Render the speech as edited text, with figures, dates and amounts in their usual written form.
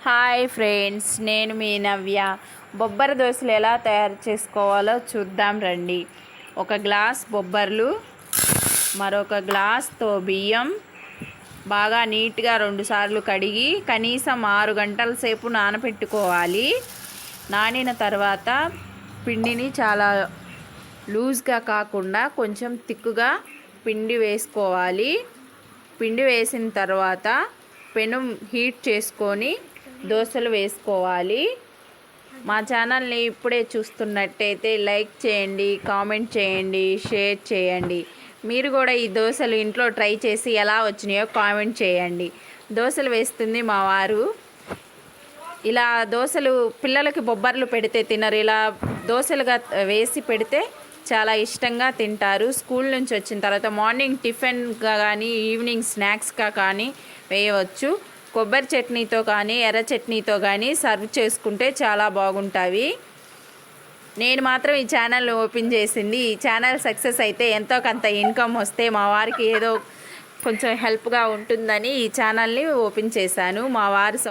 Hi friends, నేను మీ నవ్య. బొబ్బరి దోశలు ఎలా తయారు చేసుకోవాలో చూద్దాం రండి. ఒక గ్లాస్ బొబ్బర్లు, మరొక గ్లాస్తో బియ్యం బాగా నీట్గా 2 సార్లు కడిగి కనీసం 6 గంటల సేపు నానబెట్టుకోవాలి. నానిన తర్వాత పిండిని చాలా లూజ్గా కాకుండా కొంచెం థిక్గా పిండి వేసుకోవాలి. పిండి వేసిన తర్వాత పెనం హీట్ చేసుకొని దోశలు వేసుకోవాలి. మా ఛానల్ని ఇప్పుడే చూస్తున్నట్టయితే లైక్ చేయండి, కామెంట్ చేయండి, షేర్ చేయండి. మీరు కూడా ఈ దోశలు ఇంట్లో ట్రై చేసి ఎలా వచ్చినాయో కామెంట్ చేయండి. దోశలు వేస్తుంది మా వారు. ఇలా దోశలు పిల్లలకి బొబ్బర్లు పెడితే తినరు, ఇలా దోశలుగా వేసి పెడితే చాలా ఇష్టంగా తింటారు. స్కూల్ నుంచి వచ్చిన తర్వాత మార్నింగ్ టిఫిన్గా కానీ ఈవినింగ్ స్నాక్స్గా కానీ వేయవచ్చు. కొబ్బరి చట్నీతో కానీ ఎర్ర చట్నీతో కానీ సర్వ్ చేసుకుంటే చాలా బాగుంటాయి. నేను మాత్రం ఈ ఛానల్ ఓపెన్ చేసింది, ఈ ఛానల్ సక్సెస్ అయితే ఎంతో కొంత ఇన్కమ్ వస్తే మా వారికి ఏదో కొంచెం హెల్ప్గా ఉంటుందని ఈ ఛానల్ని ఓపెన్ చేశాను. మా వారు